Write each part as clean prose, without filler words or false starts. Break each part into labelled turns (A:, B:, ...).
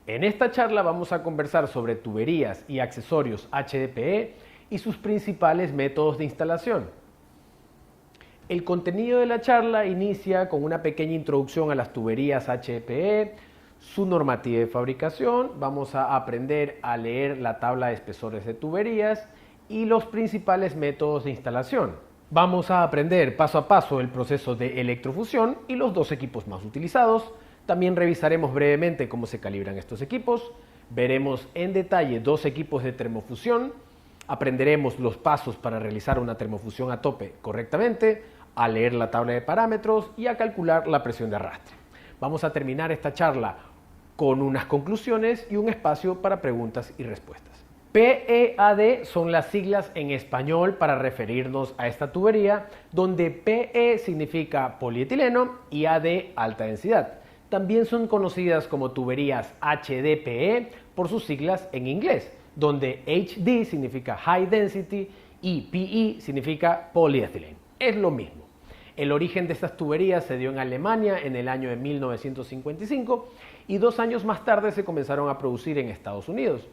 A: En esta charla vamos a conversar sobre tuberías y accesorios HDPE y sus principales métodos de instalación. El contenido de la charla inicia con una pequeña introducción a las tuberías HDPE, su normativa de fabricación, vamos a aprender a leer la tabla de espesores de tuberías y los principales métodos de instalación. Vamos a aprender paso a paso el proceso de electrofusión y los dos equipos más utilizados. También revisaremos brevemente cómo se calibran estos equipos, veremos en detalle dos equipos de termofusión, aprenderemos los pasos para realizar una termofusión a tope correctamente, a leer la tabla de parámetros y a calcular la presión de arrastre. Vamos a terminar esta charla con unas conclusiones y un espacio para preguntas y respuestas. PEAD son las siglas en español para referirnos a esta tubería, donde PE significa polietileno y AD alta densidad. También son conocidas como tuberías HDPE por sus siglas en inglés, donde HD significa High Density y PE significa Polyethylene. Es lo mismo. El origen de estas tuberías se dio en Alemania en el año de 1955 y 2 años más tarde se comenzaron a producir en Estados Unidos.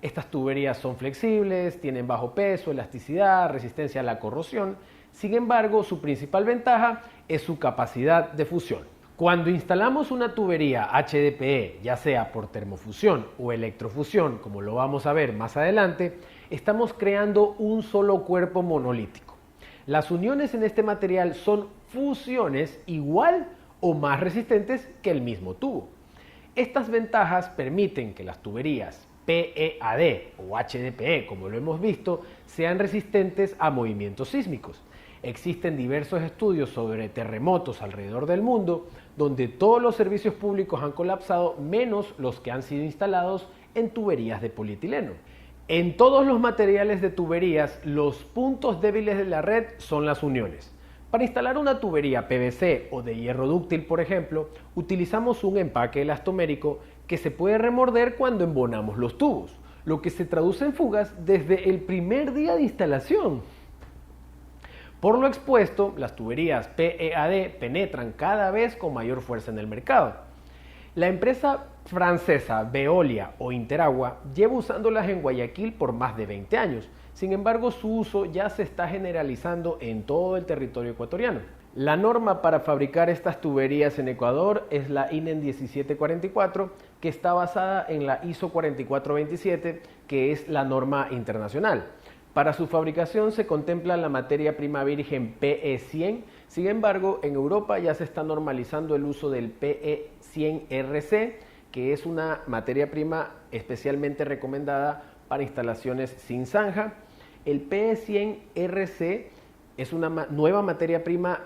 A: Estas tuberías son flexibles, tienen bajo peso, elasticidad, resistencia a la corrosión. Sin embargo, su principal ventaja es su capacidad de fusión. Cuando instalamos una tubería HDPE, ya sea por termofusión o electrofusión, como lo vamos a ver más adelante, estamos creando un solo cuerpo monolítico. Las uniones en este material son fusiones igual o más resistentes que el mismo tubo. Estas ventajas permiten que las tuberías PEAD o HDPE, como lo hemos visto, sean resistentes a movimientos sísmicos. Existen diversos estudios sobre terremotos alrededor del mundo donde todos los servicios públicos han colapsado menos los que han sido instalados en tuberías de polietileno. En todos los materiales de tuberías, los puntos débiles de la red son las uniones. Para instalar una tubería PVC o de hierro dúctil, por ejemplo, utilizamos un empaque elastomérico que se puede remorder cuando embonamos los tubos, lo que se traduce en fugas desde el primer día de instalación. Por lo expuesto, las tuberías PEAD penetran cada vez con mayor fuerza en el mercado. La empresa francesa Veolia o Interagua lleva usándolas en Guayaquil por más de 20 años. Sin embargo, su uso ya se está generalizando en todo el territorio ecuatoriano. La norma para fabricar estas tuberías en Ecuador es la INEN 1744, que está basada en la ISO 4427, que es la norma internacional. Para su fabricación se contempla la materia prima virgen PE100, sin embargo, en Europa ya se está normalizando el uso del PE100RC, que es una materia prima especialmente recomendada para instalaciones sin zanja. El PE100RC es una nueva materia prima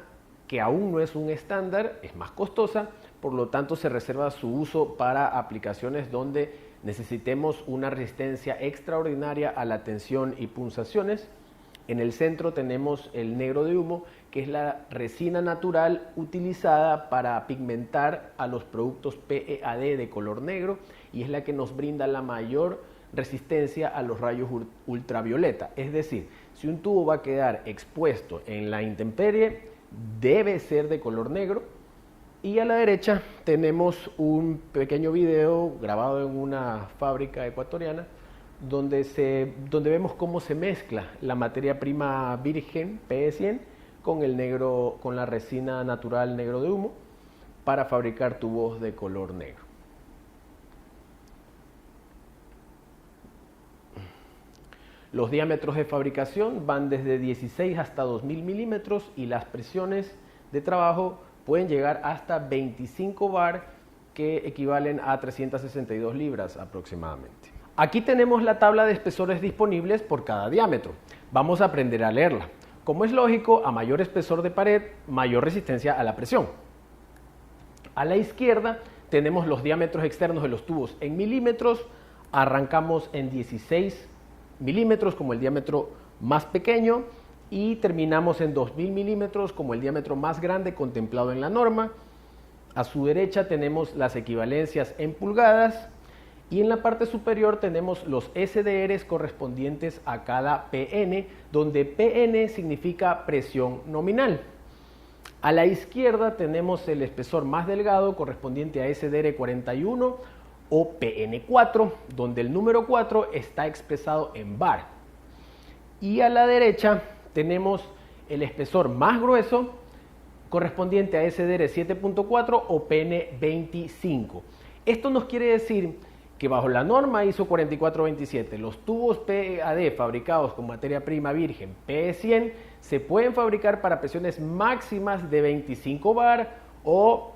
A: que aún no es un estándar, es más costosa, por lo tanto se reserva su uso para aplicaciones donde necesitemos una resistencia extraordinaria a la tensión y punzaciones. En el centro tenemos el negro de humo, que es la resina natural utilizada para pigmentar a los productos PEAD de color negro y es la que nos brinda la mayor resistencia a los rayos ultravioleta. Es decir, si un tubo va a quedar expuesto en la intemperie, debe ser de color negro. Y a la derecha tenemos un pequeño video grabado en una fábrica ecuatoriana donde vemos cómo se mezcla la materia prima virgen PE100 con el negro, con la resina natural negro de humo para fabricar tubos de color negro. Los diámetros de fabricación van desde 16 hasta 2000 milímetros y las presiones de trabajo pueden llegar hasta 25 bar, que equivalen a 362 libras aproximadamente. Aquí tenemos la tabla de espesores disponibles por cada diámetro. Vamos a aprender a leerla. Como es lógico, a mayor espesor de pared, mayor resistencia a la presión. A la izquierda tenemos los diámetros externos de los tubos en milímetros. Arrancamos en 16 milímetros como el diámetro más pequeño y terminamos en 2000 milímetros como el diámetro más grande contemplado en la norma. A su derecha tenemos las equivalencias en pulgadas y en la parte superior tenemos los SDRs correspondientes a cada PN, donde PN significa presión nominal. A la izquierda tenemos el espesor más delgado correspondiente a SDR 41 o PN4, donde el número 4 está expresado en bar. Y a la derecha tenemos el espesor más grueso correspondiente a SDR 7.4 o PN25. Esto nos quiere decir que bajo la norma ISO 4427, los tubos PEAD fabricados con materia prima virgen PE100 se pueden fabricar para presiones máximas de 25 bar o,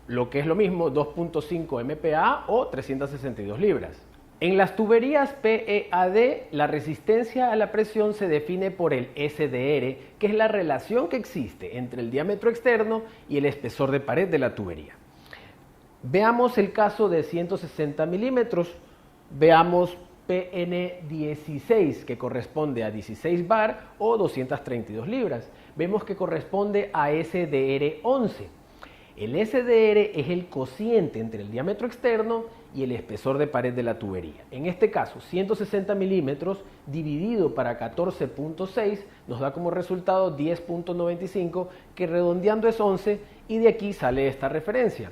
A: lo que es lo mismo, 2.5 MPa o 362 libras. En las tuberías PEAD, la resistencia a la presión se define por el SDR, que es la relación que existe entre el diámetro externo y el espesor de pared de la tubería. Veamos el caso de 160 milímetros. Veamos PN16, que corresponde a 16 bar o 232 libras. Vemos que corresponde a SDR11. El SDR es el cociente entre el diámetro externo y el espesor de pared de la tubería. En este caso, 160 milímetros dividido para 14.6 nos da como resultado 10.95, que redondeando es 11, y de aquí sale esta referencia.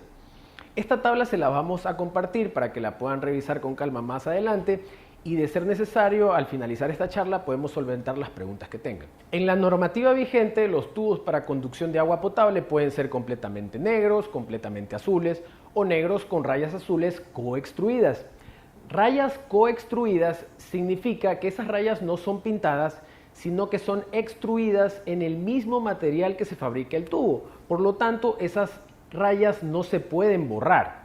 A: Esta tabla se la vamos a compartir para que la puedan revisar con calma más adelante, y de ser necesario, al finalizar esta charla podemos solventar las preguntas que tengan. En la normativa vigente, los tubos para conducción de agua potable pueden ser completamente negros, completamente azules o negros con rayas azules coextruidas. Rayas coextruidas significa que esas rayas no son pintadas, sino que son extruidas en el mismo material que se fabrica el tubo. Por lo tanto, esas rayas no se pueden borrar.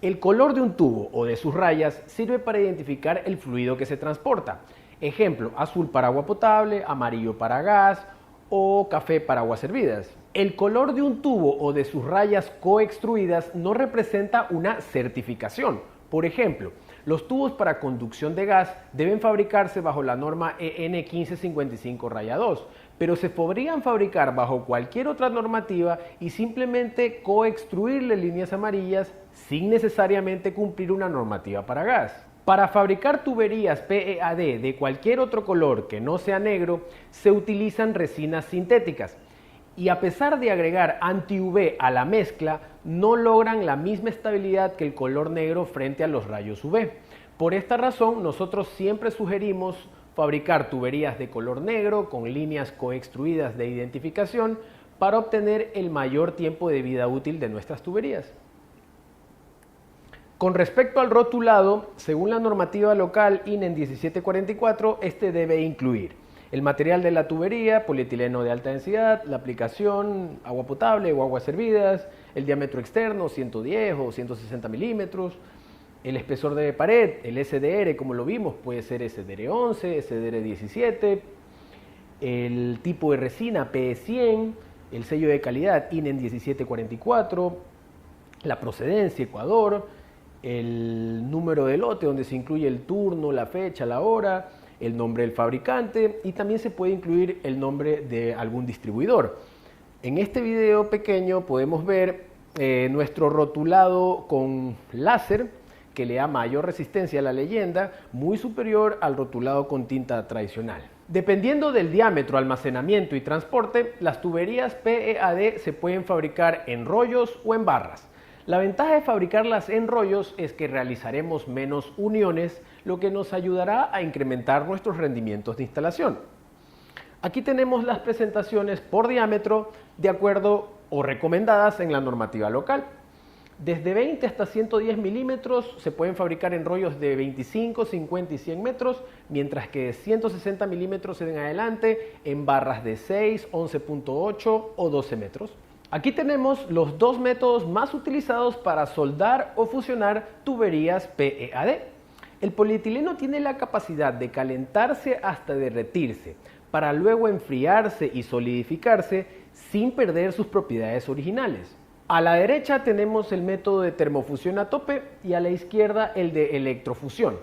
A: El color de un tubo o de sus rayas sirve para identificar el fluido que se transporta. Ejemplo, azul para agua potable, amarillo para gas o café para aguas hervidas. El color de un tubo o de sus rayas coextruidas no representa una certificación. Por ejemplo, los tubos para conducción de gas deben fabricarse bajo la norma EN 1555-2, pero se podrían fabricar bajo cualquier otra normativa y simplemente coextruirle líneas amarillas sin necesariamente cumplir una normativa para gas. Para fabricar tuberías PEAD de cualquier otro color que no sea negro, se utilizan resinas sintéticas. Y a pesar de agregar anti-UV a la mezcla, no logran la misma estabilidad que el color negro frente a los rayos UV. Por esta razón, nosotros siempre sugerimos fabricar tuberías de color negro con líneas coextruidas de identificación para obtener el mayor tiempo de vida útil de nuestras tuberías. Con respecto al rotulado, según la normativa local INEN 1744, este debe incluir el material de la tubería, polietileno de alta densidad, la aplicación, agua potable o aguas hervidas, el diámetro externo, 110 o 160 milímetros, el espesor de pared, el SDR, como lo vimos, puede ser SDR11, SDR17, el tipo de resina PE100, el sello de calidad INEN 1744, la procedencia Ecuador, el número de lote donde se incluye el turno, la fecha, la hora, el nombre del fabricante, y también se puede incluir el nombre de algún distribuidor. En este video pequeño podemos ver nuestro rotulado con láser, que le da mayor resistencia a la leyenda, muy superior al rotulado con tinta tradicional. Dependiendo del diámetro, almacenamiento y transporte, las tuberías PEAD se pueden fabricar en rollos o en barras. La ventaja de fabricarlas en rollos es que realizaremos menos uniones, lo que nos ayudará a incrementar nuestros rendimientos de instalación. Aquí tenemos las presentaciones por diámetro de acuerdo o recomendadas en la normativa local. Desde 20 hasta 110 milímetros se pueden fabricar en rollos de 25, 50 y 100 metros, mientras que de 160 milímetros en adelante en barras de 6, 11.8 o 12 metros. Aquí tenemos los dos métodos más utilizados para soldar o fusionar tuberías PEAD. El polietileno tiene la capacidad de calentarse hasta derretirse, para luego enfriarse y solidificarse sin perder sus propiedades originales. A la derecha tenemos el método de termofusión a tope y a la izquierda el de electrofusión.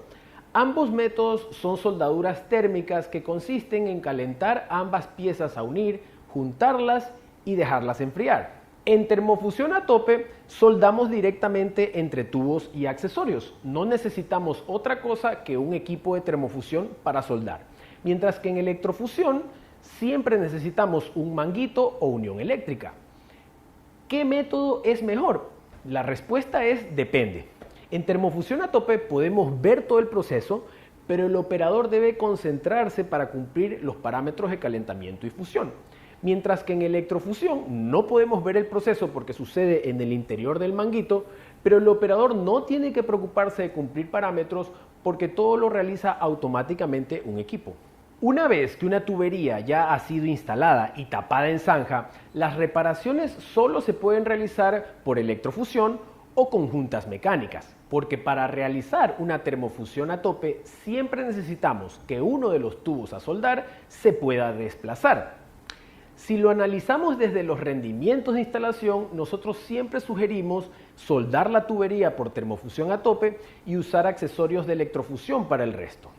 A: Ambos métodos son soldaduras térmicas que consisten en calentar ambas piezas a unir, juntarlas y dejarlas enfriar. En termofusión a tope soldamos directamente entre tubos y accesorios. No necesitamos otra cosa que un equipo de termofusión para soldar. Mientras que en electrofusión siempre necesitamos un manguito o unión eléctrica. ¿Qué método es mejor? La respuesta es depende. En termofusión a tope podemos ver todo el proceso, pero el operador debe concentrarse para cumplir los parámetros de calentamiento y fusión. Mientras que en electrofusión no podemos ver el proceso porque sucede en el interior del manguito, pero el operador no tiene que preocuparse de cumplir parámetros porque todo lo realiza automáticamente un equipo. Una vez que una tubería ya ha sido instalada y tapada en zanja, las reparaciones solo se pueden realizar por electrofusión o conjuntas mecánicas, porque para realizar una termofusión a tope siempre necesitamos que uno de los tubos a soldar se pueda desplazar. Si lo analizamos desde los rendimientos de instalación, nosotros siempre sugerimos soldar la tubería por termofusión a tope y usar accesorios de electrofusión para el resto.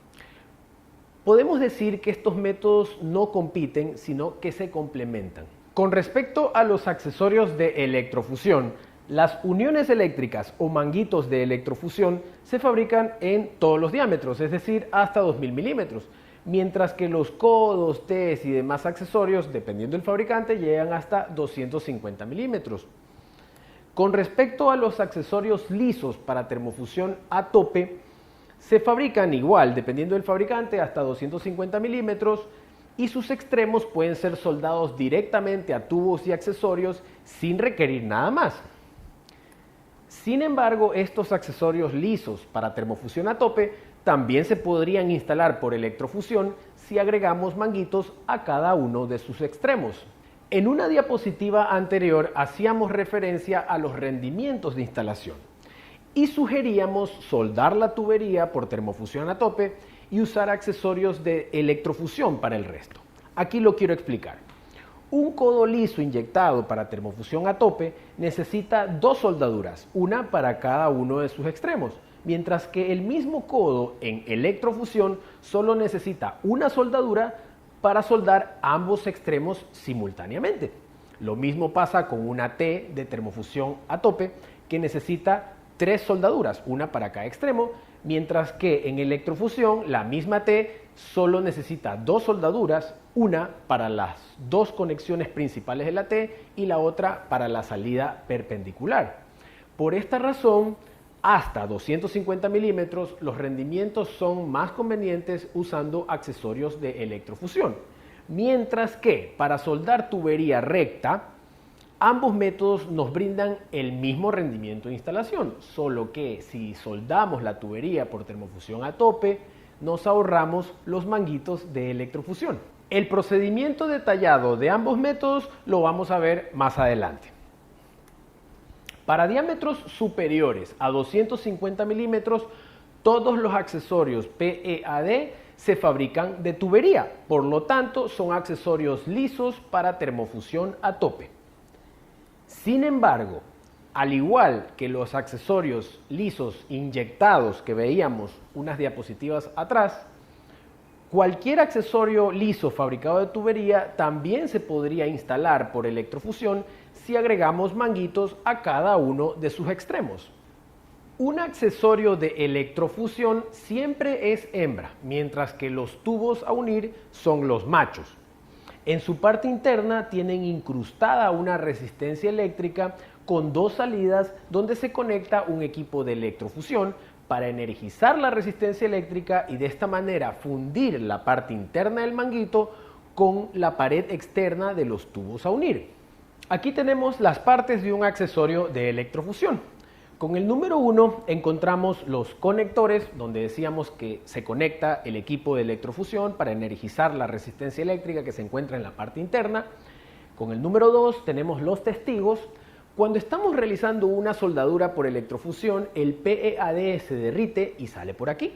A: Podemos decir que estos métodos no compiten, sino que se complementan. Con respecto a los accesorios de electrofusión, las uniones eléctricas o manguitos de electrofusión se fabrican en todos los diámetros, es decir, hasta 2000 milímetros. Mientras que los codos, Ts y demás accesorios, dependiendo del fabricante, llegan hasta 250 milímetros. Con respecto a los accesorios lisos para termofusión a tope, se fabrican igual, dependiendo del fabricante, hasta 250 milímetros y sus extremos pueden ser soldados directamente a tubos y accesorios sin requerir nada más. Sin embargo, estos accesorios lisos para termofusión a tope también se podrían instalar por electrofusión si agregamos manguitos a cada uno de sus extremos. En una diapositiva anterior hacíamos referencia a los rendimientos de instalación y sugeríamos soldar la tubería por termofusión a tope y usar accesorios de electrofusión para el resto. Aquí lo quiero explicar. Un codo liso inyectado para termofusión a tope necesita dos soldaduras, una para cada uno de sus extremos, mientras que el mismo codo en electrofusión solo necesita una soldadura para soldar ambos extremos simultáneamente. Lo mismo pasa con una T de termofusión a tope que necesita tres soldaduras, una para cada extremo, mientras que en electrofusión la misma T solo necesita dos soldaduras, una para las dos conexiones principales de la T y la otra para la salida perpendicular. Por esta razón, hasta 250 milímetros los rendimientos son más convenientes usando accesorios de electrofusión, mientras que para soldar tubería recta, ambos métodos nos brindan el mismo rendimiento de instalación, solo que si soldamos la tubería por termofusión a tope, nos ahorramos los manguitos de electrofusión. El procedimiento detallado de ambos métodos lo vamos a ver más adelante. Para diámetros superiores a 250 milímetros, todos los accesorios PEAD se fabrican de tubería, por lo tanto son accesorios lisos para termofusión a tope. Sin embargo, al igual que los accesorios lisos inyectados que veíamos unas diapositivas atrás, cualquier accesorio liso fabricado de tubería también se podría instalar por electrofusión si agregamos manguitos a cada uno de sus extremos. Un accesorio de electrofusión siempre es hembra, mientras que los tubos a unir son los machos. En su parte interna tienen incrustada una resistencia eléctrica con dos salidas donde se conecta un equipo de electrofusión para energizar la resistencia eléctrica y de esta manera fundir la parte interna del manguito con la pared externa de los tubos a unir. Aquí tenemos las partes de un accesorio de electrofusión. Con el número 1 encontramos los conectores, donde decíamos que se conecta el equipo de electrofusión para energizar la resistencia eléctrica que se encuentra en la parte interna. Con el número 2 tenemos los testigos. Cuando estamos realizando una soldadura por electrofusión, el PEAD se derrite y sale por aquí.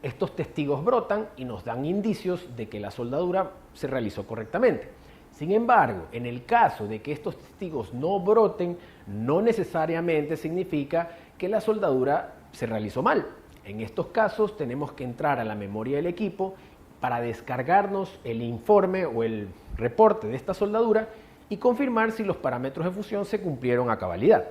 A: Estos testigos brotan y nos dan indicios de que la soldadura se realizó correctamente. Sin embargo, en el caso de que estos testigos no broten, no necesariamente significa que la soldadura se realizó mal. En estos casos tenemos que entrar a la memoria del equipo para descargarnos el informe o el reporte de esta soldadura y confirmar si los parámetros de fusión se cumplieron a cabalidad.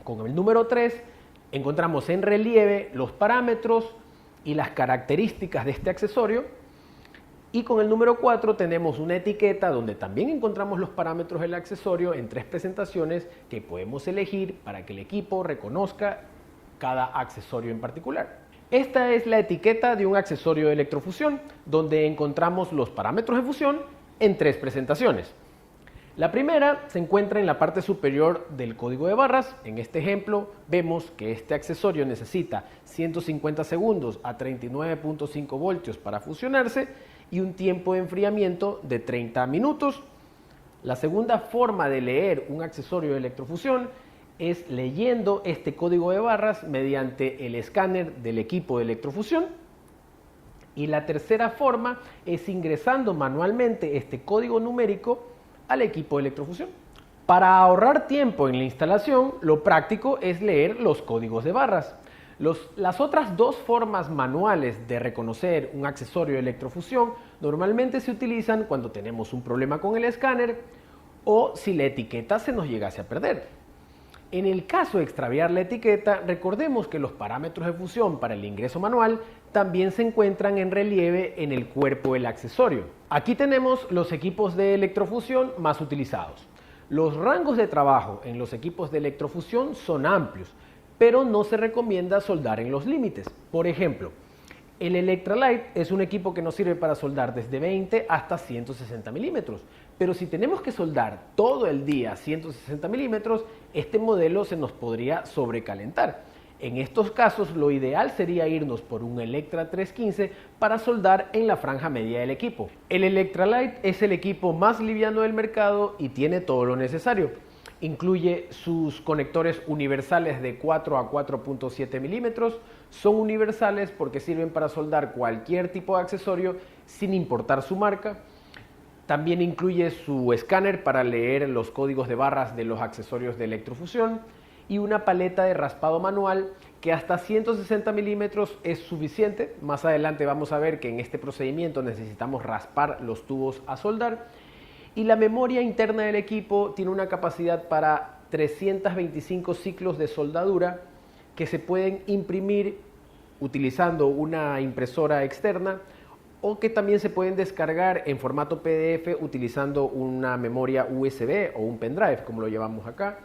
A: Con el número 3 encontramos en relieve los parámetros y las características de este accesorio. Y con el número 4 tenemos una etiqueta donde también encontramos los parámetros del accesorio en 3 presentaciones que podemos elegir para que el equipo reconozca cada accesorio en particular. Esta es la etiqueta de un accesorio de electrofusión, donde encontramos los parámetros de fusión en 3 presentaciones. La primera se encuentra en la parte superior del código de barras. En este ejemplo vemos que este accesorio necesita 150 segundos a 39.5 voltios para fusionarse y un tiempo de enfriamiento de 30 minutos. La segunda forma de leer un accesorio de electrofusión es leyendo este código de barras mediante el escáner del equipo de electrofusión. Y la tercera forma es ingresando manualmente este código numérico al equipo de electrofusión. Para ahorrar tiempo en la instalación, lo práctico es leer los códigos de barras. Las otras 2 formas manuales de reconocer un accesorio de electrofusión normalmente se utilizan cuando tenemos un problema con el escáner o si la etiqueta se nos llegase a perder. En el caso de extraviar la etiqueta, recordemos que los parámetros de fusión para el ingreso manual también se encuentran en relieve en el cuerpo del accesorio. Aquí tenemos los equipos de electrofusión más utilizados. Los rangos de trabajo en los equipos de electrofusión son amplios, pero no se recomienda soldar en los límites. Por ejemplo, el Electralite es un equipo que nos sirve para soldar desde 20 hasta 160 milímetros. Pero si tenemos que soldar todo el día 160 milímetros, este modelo se nos podría sobrecalentar. En estos casos, lo ideal sería irnos por un Electra 315 para soldar en la franja media del equipo. El Electralite es el equipo más liviano del mercado y tiene todo lo necesario. Incluye sus conectores universales de 4 a 4.7 milímetros. Son universales porque sirven para soldar cualquier tipo de accesorio sin importar su marca. También incluye su escáner para leer los códigos de barras de los accesorios de electrofusión y una paleta de raspado manual que hasta 160 milímetros es suficiente. Más adelante vamos a ver que en este procedimiento necesitamos raspar los tubos a soldar. Y la memoria interna del equipo tiene una capacidad para 325 ciclos de soldadura que se pueden imprimir utilizando una impresora externa o que también se pueden descargar en formato PDF utilizando una memoria USB o un pendrive, como lo llevamos acá.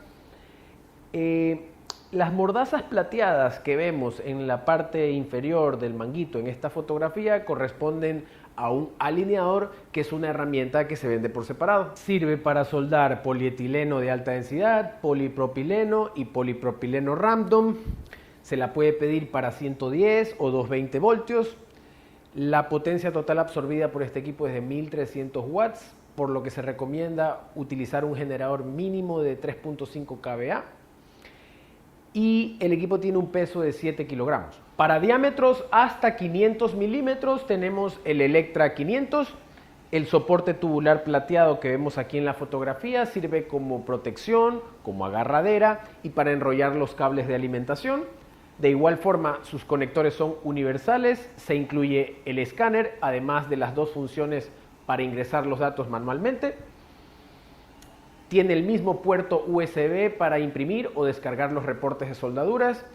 A: Las mordazas plateadas que vemos en la parte inferior del manguito en esta fotografía corresponden a un alineador, que es una herramienta que se vende por separado. Sirve para soldar polietileno de alta densidad, polipropileno y polipropileno random. Se la puede pedir para 110 o 220 voltios. La potencia total absorbida por este equipo es de 1300 watts, por lo que se recomienda utilizar un generador mínimo de 3.5 kVA. Y el equipo tiene un peso de 7 kilogramos. Para diámetros hasta 500 milímetros tenemos el Electra 500. El soporte tubular plateado que vemos aquí en la fotografía sirve como protección, como agarradera y para enrollar los cables de alimentación. De igual forma, sus conectores son universales, se incluye el escáner, además de las 2 funciones para ingresar los datos manualmente. Tiene el mismo puerto USB para imprimir o descargar los reportes de soldaduras.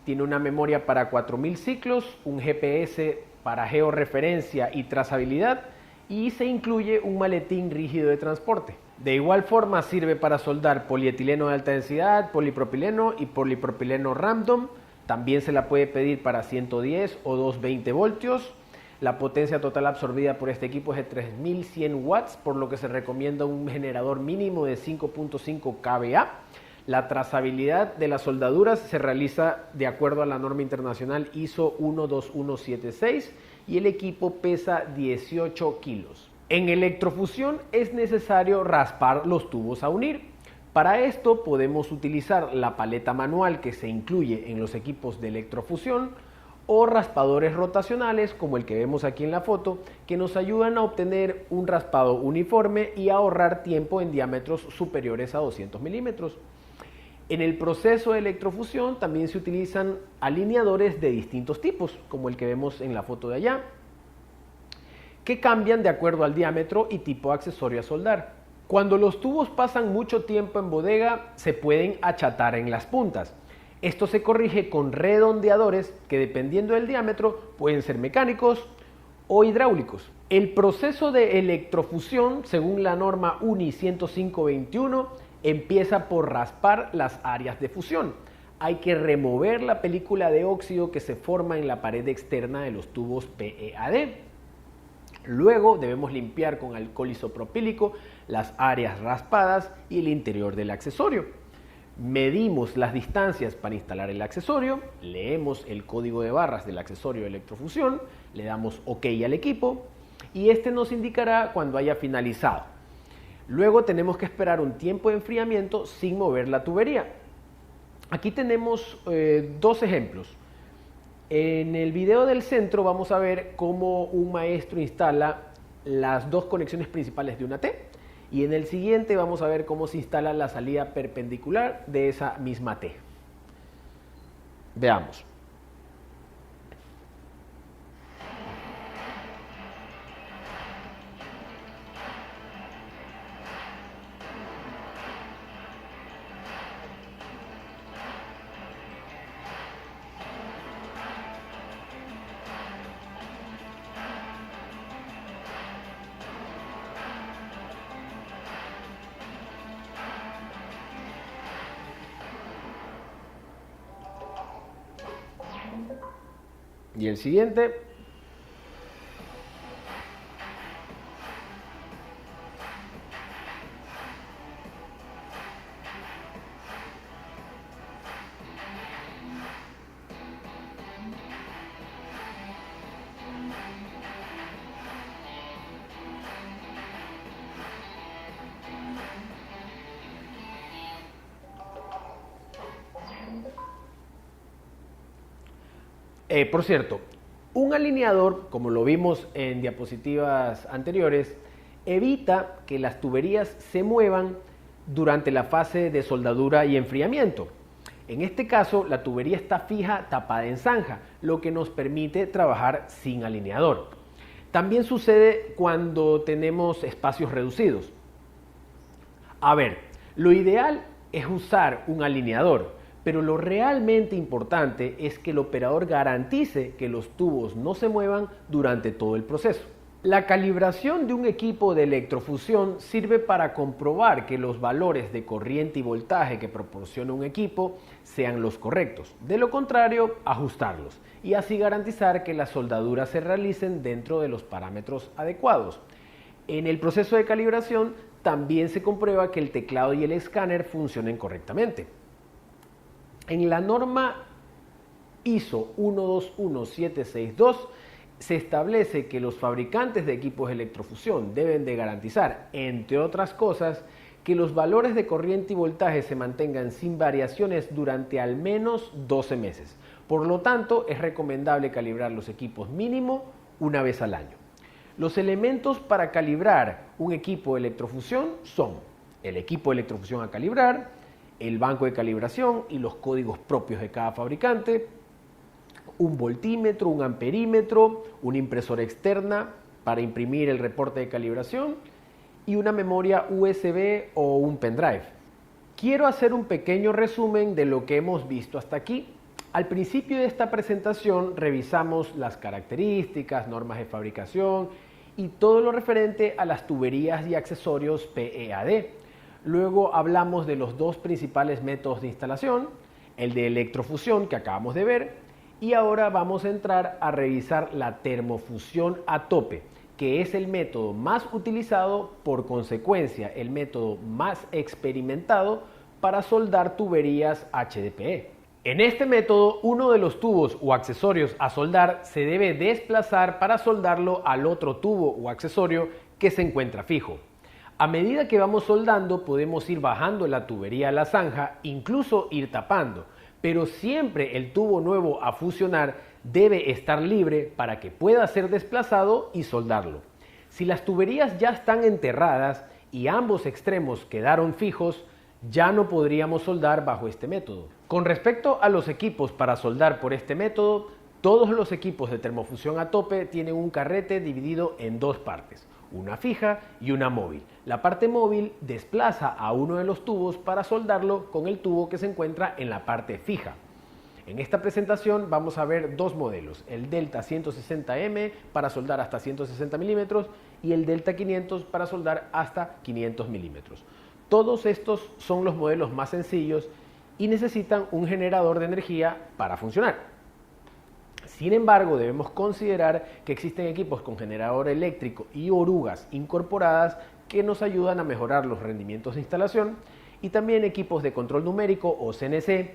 A: Tiene una memoria para 4000 ciclos, un GPS para georreferencia y trazabilidad y se incluye un maletín rígido de transporte. De igual forma sirve para soldar polietileno de alta densidad, polipropileno y polipropileno random. También se la puede pedir para 110 o 220 voltios. La potencia total absorbida por este equipo es de 3100 watts, por lo que se recomienda un generador mínimo de 5.5 kVA. La trazabilidad de las soldaduras se realiza de acuerdo a la norma internacional ISO 12176 y el equipo pesa 18 kilos. En electrofusión es necesario raspar los tubos a unir. Para esto podemos utilizar la paleta manual que se incluye en los equipos de electrofusión o raspadores rotacionales como el que vemos aquí en la foto, que nos ayudan a obtener un raspado uniforme y ahorrar tiempo en diámetros superiores a 200 milímetros. En el proceso de electrofusión también se utilizan alineadores de distintos tipos, como el que vemos en la foto de allá, que cambian de acuerdo al diámetro y tipo de accesorio a soldar. Cuando los tubos pasan mucho tiempo en bodega, se pueden achatar en las puntas. Esto se corrige con redondeadores que, dependiendo del diámetro, pueden ser mecánicos o hidráulicos. El proceso de electrofusión, según la norma UNI 10521, empieza por raspar las áreas de fusión. hay que remover la película de óxido que se forma en la pared externa de los tubos PEAD. Luego debemos limpiar con alcohol isopropílico las áreas raspadas y el interior del accesorio. Medimos las distancias para instalar el accesorio, leemos el código de barras del accesorio de electrofusión, le damos OK al equipo y este nos indicará cuando haya finalizado. Luego tenemos que esperar un tiempo de enfriamiento sin mover la tubería. Aquí tenemos dos ejemplos. En el video del centro vamos a ver cómo un maestro instala las dos conexiones principales de una T y en el siguiente vamos a ver cómo se instala la salida perpendicular de esa misma T. Veamos. Y el siguiente. Por cierto, un alineador, como lo vimos en diapositivas anteriores, evita que las tuberías se muevan durante la fase de soldadura y enfriamiento. En este caso, la tubería está fija tapada en zanja, lo que nos permite trabajar sin alineador. También sucede cuando tenemos espacios reducidos. A ver, lo ideal es usar un alineador, pero lo realmente importante es que el operador garantice que los tubos no se muevan durante todo el proceso. La calibración de un equipo de electrofusión sirve para comprobar que los valores de corriente y voltaje que proporciona un equipo sean los correctos. De lo contrario, ajustarlos y así garantizar que las soldaduras se realicen dentro de los parámetros adecuados. En el proceso de calibración también se comprueba que el teclado y el escáner funcionen correctamente. En la norma ISO 121762 se establece que los fabricantes de equipos de electrofusión deben de garantizar, entre otras cosas, que los valores de corriente y voltaje se mantengan sin variaciones durante al menos 12 meses. Por lo tanto, es recomendable calibrar los equipos mínimo una vez al año. Los elementos para calibrar un equipo de electrofusión son el equipo de electrofusión a calibrar, el banco de calibración y los códigos propios de cada fabricante, un voltímetro, un amperímetro, una impresora externa para imprimir el reporte de calibración y una memoria USB o un pendrive. Quiero hacer un pequeño resumen de lo que hemos visto hasta aquí. Al principio de esta presentación revisamos las características, normas de fabricación y todo lo referente a las tuberías y accesorios PEAD. Luego hablamos de los dos principales métodos de instalación, el de electrofusión que acabamos de ver, y ahora vamos a entrar a revisar la termofusión a tope, que es el método más utilizado, por consecuencia el método más experimentado para soldar tuberías HDPE. En este método, uno de los tubos o accesorios a soldar se debe desplazar para soldarlo al otro tubo o accesorio que se encuentra fijo. A medida que vamos soldando podemos ir bajando la tubería a la zanja, incluso ir tapando, pero siempre el tubo nuevo a fusionar debe estar libre para que pueda ser desplazado y soldarlo. Si las tuberías ya están enterradas y ambos extremos quedaron fijos, ya no podríamos soldar bajo este método. Con respecto a los equipos para soldar por este método, todos los equipos de termofusión a tope tienen un carrete dividido en dos partes, una fija y una móvil. La parte móvil desplaza a uno de los tubos para soldarlo con el tubo que se encuentra en la parte fija. En esta presentación vamos a ver dos modelos, el Delta 160M para soldar hasta 160 milímetros y el Delta 500 para soldar hasta 500 milímetros. Todos estos son los modelos más sencillos y necesitan un generador de energía para funcionar. Sin embargo, debemos considerar que existen equipos con generador eléctrico y orugas incorporadas que nos ayudan a mejorar los rendimientos de instalación, y también equipos de control numérico o CNC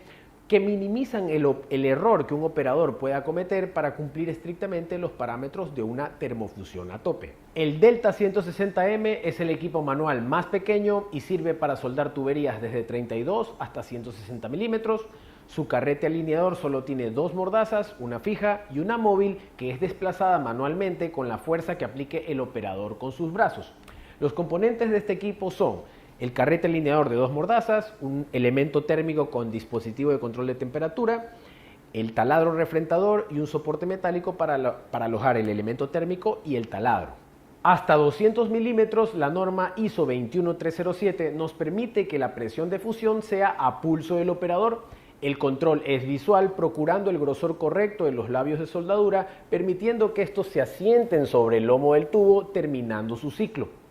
A: que minimizan el error que un operador pueda cometer para cumplir estrictamente los parámetros de una termofusión a tope. El Delta 160M es el equipo manual más pequeño y sirve para soldar tuberías desde 32 hasta 160 milímetros. Su carrete alineador solo tiene dos mordazas, una fija y una móvil, que es desplazada manualmente con la fuerza que aplique el operador con sus brazos. Los componentes de este equipo son el carrete alineador de dos mordazas, un elemento térmico con dispositivo de control de temperatura, el taladro refrentador y un soporte metálico para alojar el elemento térmico y el taladro. Hasta 200 milímetros, la norma ISO 21307 nos permite que la presión de fusión sea a pulso del operador. El control es visual, procurando el grosor correcto de los labios de soldadura, permitiendo que estos se asienten sobre el lomo del tubo, terminando su ciclo.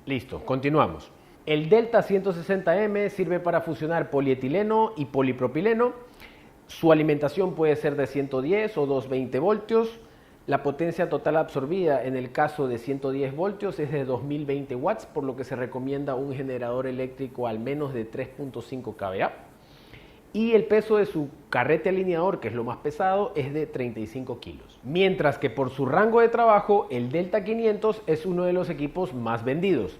A: Listo, continuamos. El Delta 160M sirve para fusionar polietileno y polipropileno. Su alimentación puede ser de 110 o 220 voltios. La potencia total absorbida en el caso de 110 voltios es de 2020 watts, por lo que se recomienda un generador eléctrico al menos de 3.5 kVA. Y el peso de su carrete alineador, que es lo más pesado, es de 35 kilos. Mientras que por su rango de trabajo, el Delta 500 es uno de los equipos más vendidos.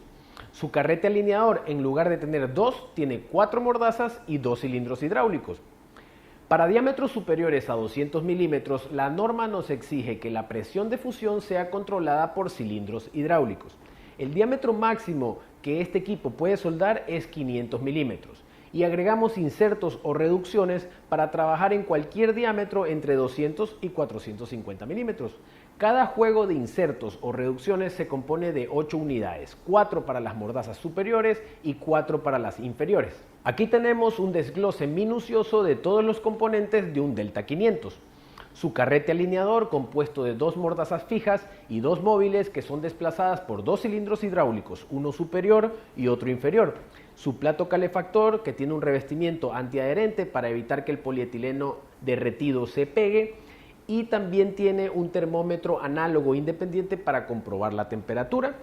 A: Su carrete alineador, en lugar de tener dos, tiene 4 mordazas y 2 cilindros hidráulicos. Para diámetros superiores a 200 milímetros, la norma nos exige que la presión de fusión sea controlada por cilindros hidráulicos. El diámetro máximo que este equipo puede soldar es 500 milímetros. Y agregamos insertos o reducciones para trabajar en cualquier diámetro entre 200 y 450 milímetros. Cada juego de insertos o reducciones se compone de 8 unidades, 4 para las mordazas superiores y 4 para las inferiores. Aquí tenemos un desglose minucioso de todos los componentes de un Delta 500. Su carrete alineador, compuesto de 2 mordazas fijas y 2 móviles que son desplazadas por 2 cilindros hidráulicos, uno superior y otro inferior. Su plato calefactor, que tiene un revestimiento antiadherente para evitar que el polietileno derretido se pegue, y también tiene un termómetro análogo independiente para comprobar la temperatura.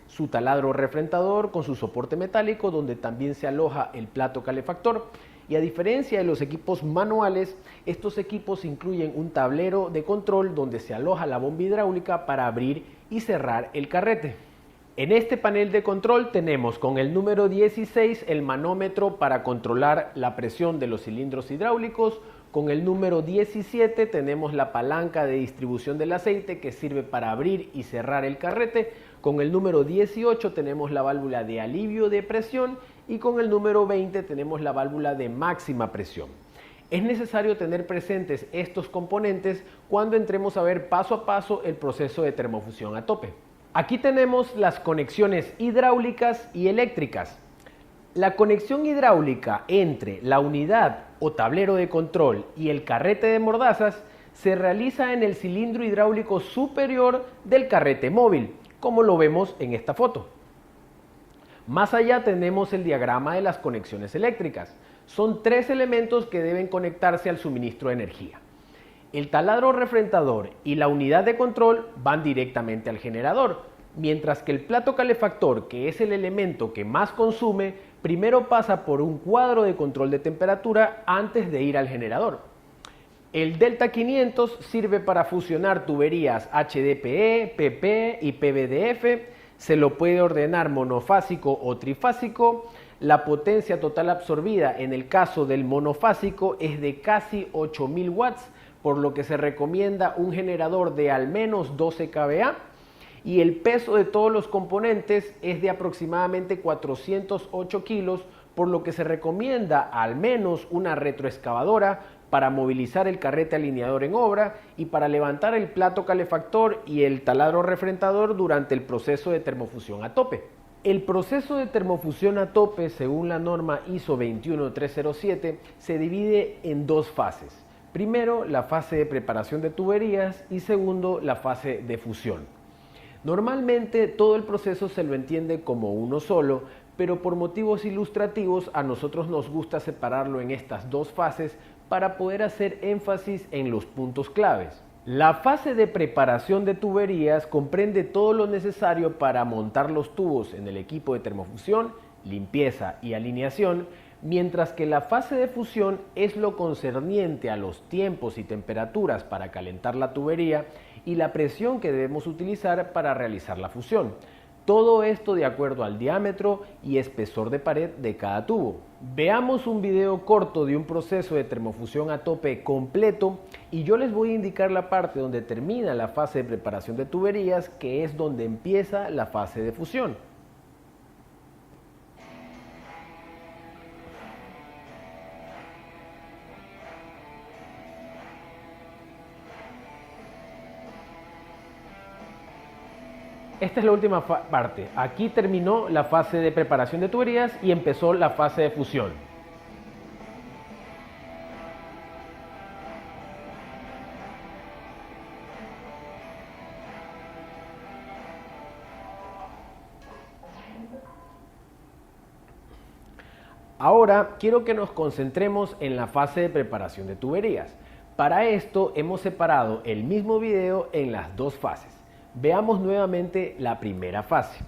A: Su taladro refrentador con su soporte metálico, donde también se aloja el plato calefactor. Y a diferencia de los equipos manuales, estos equipos incluyen un tablero de control donde se aloja la bomba hidráulica para abrir y cerrar el carrete. En este panel de control tenemos con el número 16 el manómetro para controlar la presión de los cilindros hidráulicos. Con el número 17 tenemos la palanca de distribución del aceite, que sirve para abrir y cerrar el carrete. Con el número 18 tenemos la válvula de alivio de presión, y con el número 20 tenemos la válvula de máxima presión. Es necesario tener presentes estos componentes cuando entremos a ver paso a paso el proceso de termofusión a tope. Aquí tenemos las conexiones hidráulicas y eléctricas. La conexión hidráulica entre la unidad o tablero de control y el carrete de mordazas se realiza en el cilindro hidráulico superior del carrete móvil, como lo vemos en esta foto. Más allá tenemos el diagrama de las conexiones eléctricas. Son 3 elementos que deben conectarse al suministro de energía. El taladro refrentador y la unidad de control van directamente al generador, mientras que el plato calefactor, que es el elemento que más consume, primero pasa por un cuadro de control de temperatura antes de ir al generador. El Delta 500 sirve para fusionar tuberías HDPE, PP y PVDF. Se lo puede ordenar monofásico o trifásico. La potencia total absorbida en el caso del monofásico es de casi 8000 watts, por lo que se recomienda un generador de al menos 12 kVA, y el peso de todos los componentes es de aproximadamente 408 kilos, por lo que se recomienda al menos una retroexcavadora para movilizar el carrete alineador en obra y para levantar el plato calefactor y el taladro refrentador durante el proceso de termofusión a tope. El proceso de termofusión a tope, según la norma ISO 21307, se divide en dos fases. Primero, la fase de preparación de tuberías y segundo, la fase de fusión. Normalmente todo el proceso se lo entiende como uno solo, pero por motivos ilustrativos a nosotros nos gusta separarlo en estas dos fases para poder hacer énfasis en los puntos claves. La fase de preparación de tuberías comprende todo lo necesario para montar los tubos en el equipo de termofusión, limpieza y alineación, mientras que la fase de fusión es lo concerniente a los tiempos y temperaturas para calentar la tubería y la presión que debemos utilizar para realizar la fusión. Todo esto de acuerdo al diámetro y espesor de pared de cada tubo. Veamos un video corto de un proceso de termofusión a tope completo y yo les voy a indicar la parte donde termina la fase de preparación de tuberías, que es donde empieza la fase de fusión. Esta es la última parte. Aquí terminó la fase de preparación de tuberías y empezó la fase de fusión. Ahora quiero que nos concentremos en la fase de preparación de tuberías. Para esto hemos separado el mismo video en las dos fases. Veamos nuevamente la primera fase.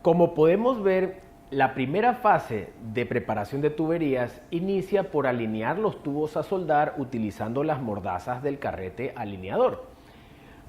A: Como podemos ver, la primera fase de preparación de tuberías inicia por alinear los tubos a soldar utilizando las mordazas del carrete alineador.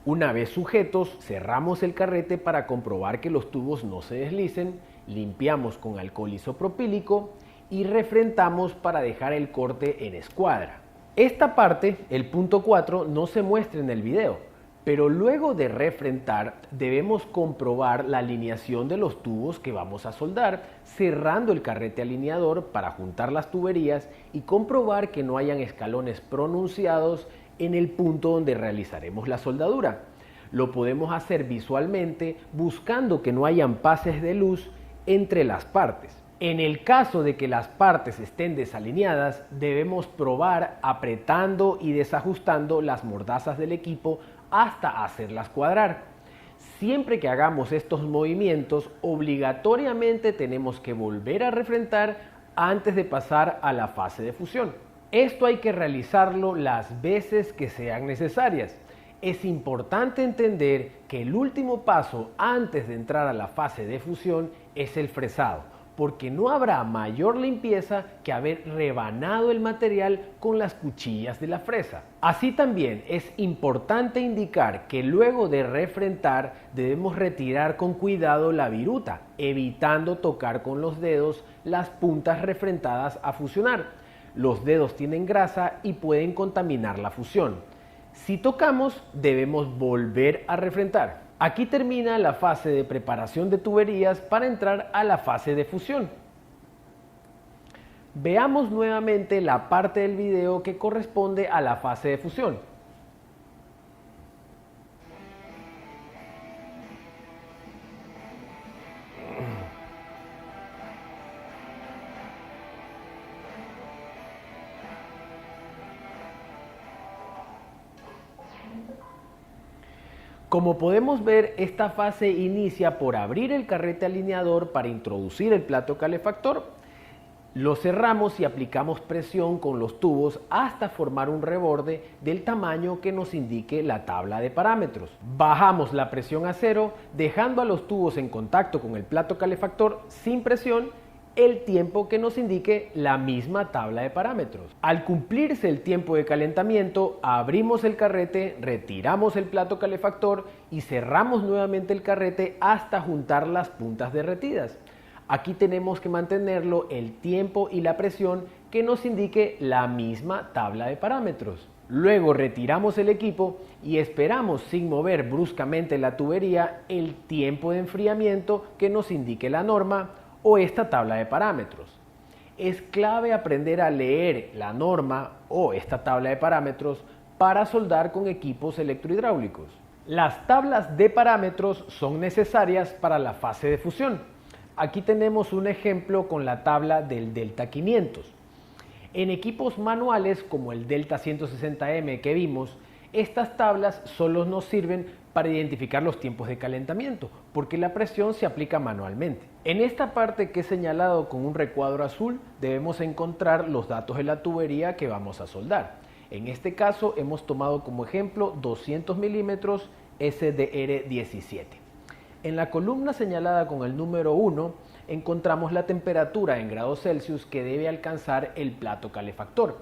A: Una vez sujetos, cerramos el carrete para comprobar que los tubos no se deslicen, limpiamos con alcohol isopropílico y refrentamos para dejar el corte en escuadra. Esta parte, el punto 4, no se muestra en el video. Pero luego de refrentar debemos comprobar la alineación de los tubos que vamos a soldar, cerrando el carrete alineador para juntar las tuberías y comprobar que no hayan escalones pronunciados en el punto donde realizaremos la soldadura. Lo podemos hacer visualmente buscando que no hayan pases de luz entre las partes. En el caso de que las partes estén desalineadas, debemos probar apretando y desajustando las mordazas del equipo hasta hacerlas cuadrar. Siempre que hagamos estos movimientos, obligatoriamente tenemos que volver a refrentar antes de pasar a la fase de fusión. Esto hay que realizarlo las veces que sean necesarias. Es importante entender que el último paso antes de entrar a la fase de fusión es el fresado, porque no habrá mayor limpieza que haber rebanado el material con las cuchillas de la fresa. Así también es importante indicar que luego de refrentar debemos retirar con cuidado la viruta, evitando tocar con los dedos las puntas refrentadas a fusionar. Los dedos tienen grasa y pueden contaminar la fusión. Si tocamos, debemos volver a refrentar. Aquí termina la fase de preparación de tuberías para entrar a la fase de fusión. Veamos nuevamente la parte del video que corresponde a la fase de fusión. Como podemos ver, esta fase inicia por abrir el carrete alineador para introducir el plato calefactor. Lo cerramos y aplicamos presión con los tubos hasta formar un reborde del tamaño que nos indique la tabla de parámetros. Bajamos la presión a 0, dejando a los tubos en contacto con el plato calefactor sin presión el tiempo que nos indique la misma tabla de parámetros. Al cumplirse el tiempo de calentamiento, abrimos el carrete, retiramos el plato calefactor y cerramos nuevamente el carrete hasta juntar las puntas derretidas. Aquí tenemos que mantenerlo el tiempo y la presión que nos indique la misma tabla de parámetros. Luego retiramos el equipo y esperamos sin mover bruscamente la tubería el tiempo de enfriamiento que nos indique la norma o esta tabla de parámetros. Es clave aprender a leer la norma o esta tabla de parámetros para soldar con equipos electrohidráulicos. Las tablas de parámetros son necesarias para la fase de fusión. Aquí tenemos un ejemplo con la tabla del Delta 500. En equipos manuales como el Delta 160M que vimos, estas tablas solo nos sirven para identificar los tiempos de calentamiento, porque la presión se aplica manualmente. En esta parte que he señalado con un recuadro azul, debemos encontrar los datos de la tubería que vamos a soldar. En este caso hemos tomado como ejemplo 200 milímetros SDR17. En la columna señalada con el número 1 encontramos la temperatura en grados Celsius que debe alcanzar el plato calefactor.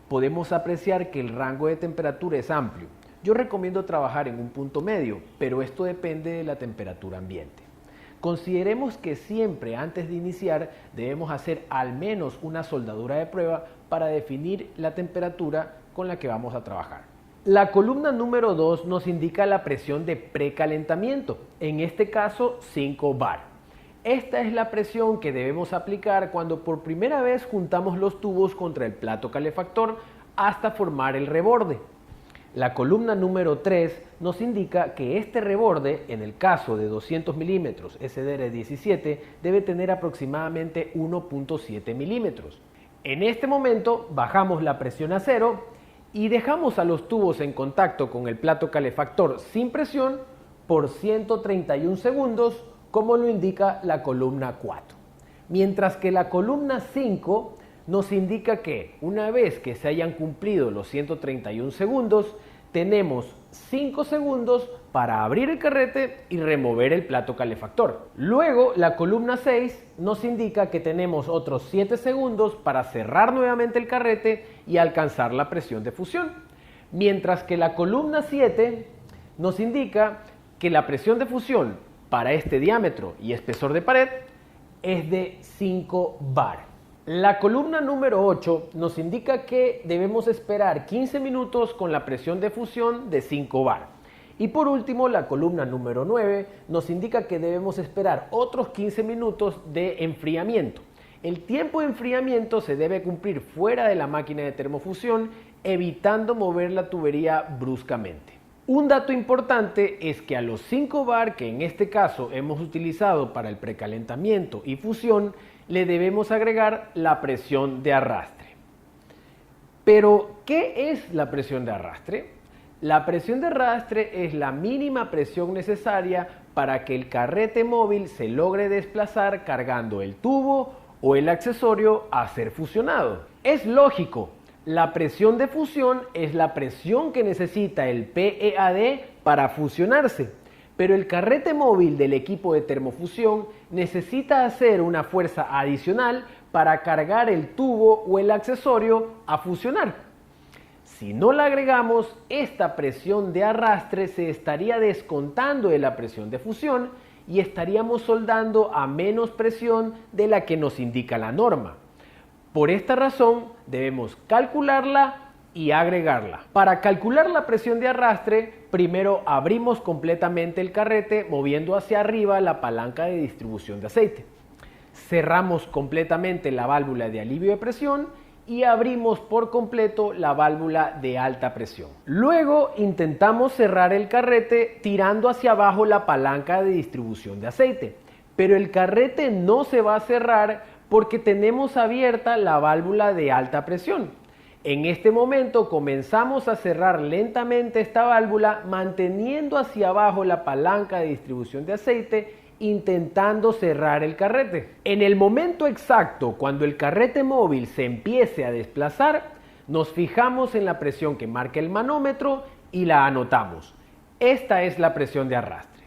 A: Podemos apreciar que el rango de temperatura es amplio. Yo recomiendo trabajar en un punto medio, pero esto depende de la temperatura ambiente. Consideremos que siempre antes de iniciar debemos hacer al menos una soldadura de prueba para definir la temperatura con la que vamos a trabajar. La columna número 2 nos indica la presión de precalentamiento, en este caso 5 bar. Esta es la presión que debemos aplicar cuando por primera vez juntamos los tubos contra el plato calefactor hasta formar el reborde. La columna número 3 nos indica que este reborde, en el caso de 200 milímetros SDR17, debe tener aproximadamente 1.7 milímetros. En este momento bajamos la presión a 0 y dejamos a los tubos en contacto con el plato calefactor sin presión por 131 segundos, como lo indica la columna 4. Mientras que la columna 5 nos indica que una vez que se hayan cumplido los 131 segundos, tenemos 5 segundos para abrir el carrete y remover el plato calefactor. Luego, la columna 6 nos indica que tenemos otros 7 segundos para cerrar nuevamente el carrete y alcanzar la presión de fusión. Mientras que la columna 7 nos indica que la presión de fusión para este diámetro y espesor de pared es de 5 bar. La columna número 8 nos indica que debemos esperar 15 minutos con la presión de fusión de 5 bar. Y por último, la columna número 9 nos indica que debemos esperar otros 15 minutos de enfriamiento. El tiempo de enfriamiento se debe cumplir fuera de la máquina de termofusión, evitando mover la tubería bruscamente. Un dato importante es que a los 5 bar, que en este caso hemos utilizado para el precalentamiento y fusión, le debemos agregar la presión de arrastre. Pero, ¿qué es la presión de arrastre? La presión de arrastre es la mínima presión necesaria para que el carrete móvil se logre desplazar cargando el tubo o el accesorio a ser fusionado. Es lógico, la presión de fusión es la presión que necesita el PEAD para fusionarse. Pero el carrete móvil del equipo de termofusión necesita hacer una fuerza adicional para cargar el tubo o el accesorio a fusionar. Si no la agregamos, esta presión de arrastre se estaría descontando de la presión de fusión y estaríamos soldando a menos presión de la que nos indica la norma. Por esta razón, debemos calcularla y agregarla. Para calcular la presión de arrastre, primero abrimos completamente el carrete moviendo hacia arriba la palanca de distribución de aceite. Cerramos completamente la válvula de alivio de presión y abrimos por completo la válvula de alta presión. Luego intentamos cerrar el carrete tirando hacia abajo la palanca de distribución de aceite, pero el carrete no se va a cerrar porque tenemos abierta la válvula de alta presión. En este momento comenzamos a cerrar lentamente esta válvula manteniendo hacia abajo la palanca de distribución de aceite, intentando cerrar el carrete. En el momento exacto, cuando el carrete móvil se empiece a desplazar, nos fijamos en la presión que marca el manómetro y la anotamos. Esta es la presión de arrastre.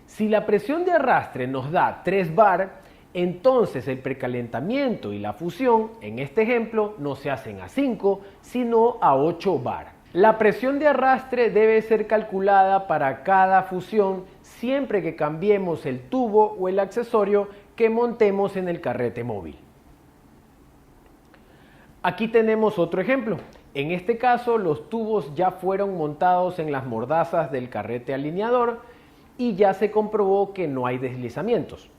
A: Si la presión de arrastre nos da 3 bar, entonces el precalentamiento y la fusión, en este ejemplo, no se hacen a 5, sino a 8 bar. La presión de arrastre debe ser calculada para cada fusión siempre que cambiemos el tubo o el accesorio que montemos en el carrete móvil. Aquí tenemos otro ejemplo. En este caso, los tubos ya fueron montados en las mordazas del carrete alineador y ya se comprobó que no hay deslizamientos.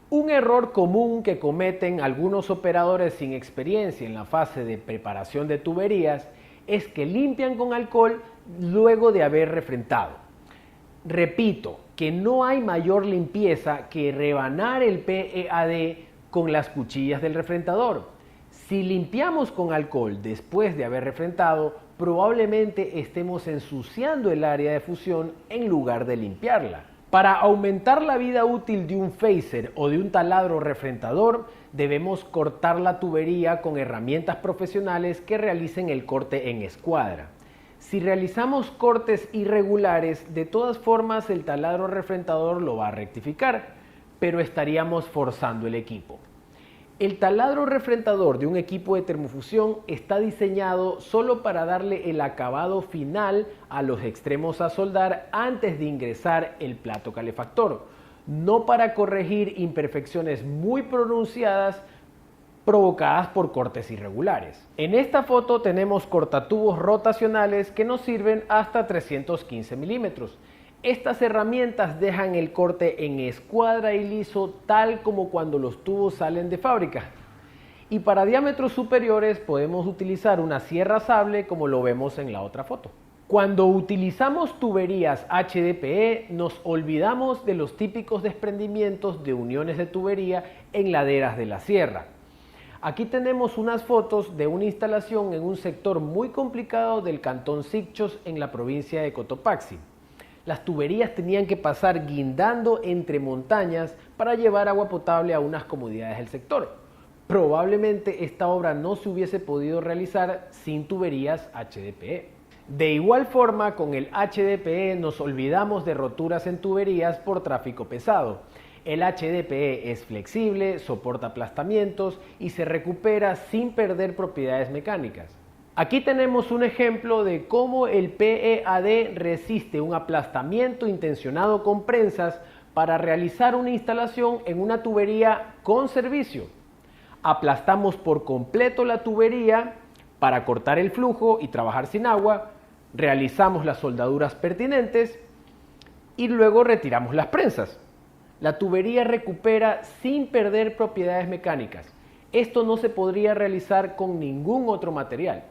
A: Un error común que cometen algunos operadores sin experiencia en la fase de preparación de tuberías es que limpian con alcohol luego de haber refrentado. Repito, que no hay mayor limpieza que rebanar el PEAD con las cuchillas del refrentador. Si limpiamos con alcohol después de haber refrentado, probablemente estemos ensuciando el área de fusión en lugar de limpiarla. Para aumentar la vida útil de un phaser o de un taladro refrentador, debemos cortar la tubería con herramientas profesionales que realicen el corte en escuadra. Si realizamos cortes irregulares, de todas formas el taladro refrentador lo va a rectificar, pero estaríamos forzando el equipo. El taladro refrentador de un equipo de termofusión está diseñado solo para darle el acabado final a los extremos a soldar antes de ingresar el plato calefactor, no para corregir imperfecciones muy pronunciadas provocadas por cortes irregulares. En esta foto tenemos cortatubos rotacionales que nos sirven hasta 315 milímetros. Estas herramientas dejan el corte en escuadra y liso tal como cuando los tubos salen de fábrica. Y para diámetros superiores podemos utilizar una sierra sable como lo vemos en la otra foto. Cuando utilizamos tuberías HDPE nos olvidamos de los típicos desprendimientos de uniones de tubería en laderas de la sierra. Aquí tenemos unas fotos de una instalación en un sector muy complicado del cantón Sicchos en la provincia de Cotopaxi. Las tuberías tenían que pasar guindando entre montañas para llevar agua potable a unas comunidades del sector. Probablemente esta obra no se hubiese podido realizar sin tuberías HDPE. De igual forma, con el HDPE nos olvidamos de roturas en tuberías por tráfico pesado. El HDPE es flexible, soporta aplastamientos y se recupera sin perder propiedades mecánicas. Aquí tenemos un ejemplo de cómo el PEAD resiste un aplastamiento intencionado con prensas para realizar una instalación en una tubería con servicio. Aplastamos por completo la tubería para cortar el flujo y trabajar sin agua, realizamos las soldaduras pertinentes y luego retiramos las prensas. La tubería recupera sin perder propiedades mecánicas. Esto no se podría realizar con ningún otro material.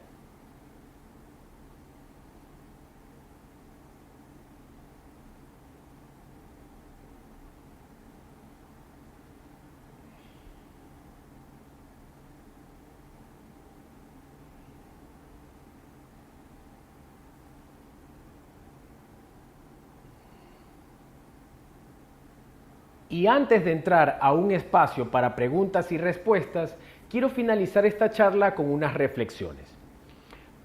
A: Y antes de entrar a un espacio para preguntas y respuestas, quiero finalizar esta charla con unas reflexiones.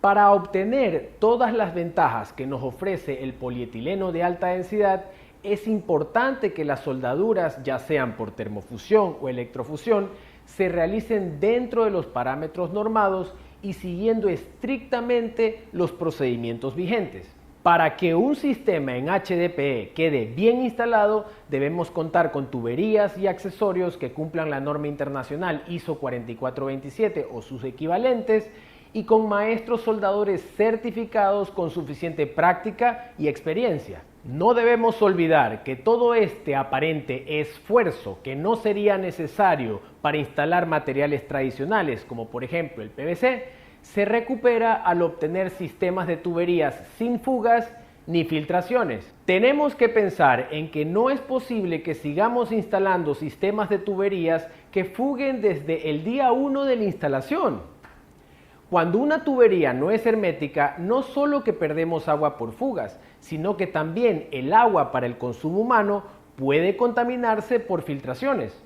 A: Para obtener todas las ventajas que nos ofrece el polietileno de alta densidad, es importante que las soldaduras, ya sean por termofusión o electrofusión, se realicen dentro de los parámetros normados y siguiendo estrictamente los procedimientos vigentes. Para que un sistema en HDPE quede bien instalado, debemos contar con tuberías y accesorios que cumplan la norma internacional ISO 4427 o sus equivalentes y con maestros soldadores certificados con suficiente práctica y experiencia. No debemos olvidar que todo este aparente esfuerzo que no sería necesario para instalar materiales tradicionales como por ejemplo el PVC, se recupera al obtener sistemas de tuberías sin fugas ni filtraciones. Tenemos que pensar en que no es posible que sigamos instalando sistemas de tuberías que fuguen desde el día 1 de la instalación. Cuando una tubería no es hermética, no solo que perdemos agua por fugas, sino que también el agua para el consumo humano puede contaminarse por filtraciones.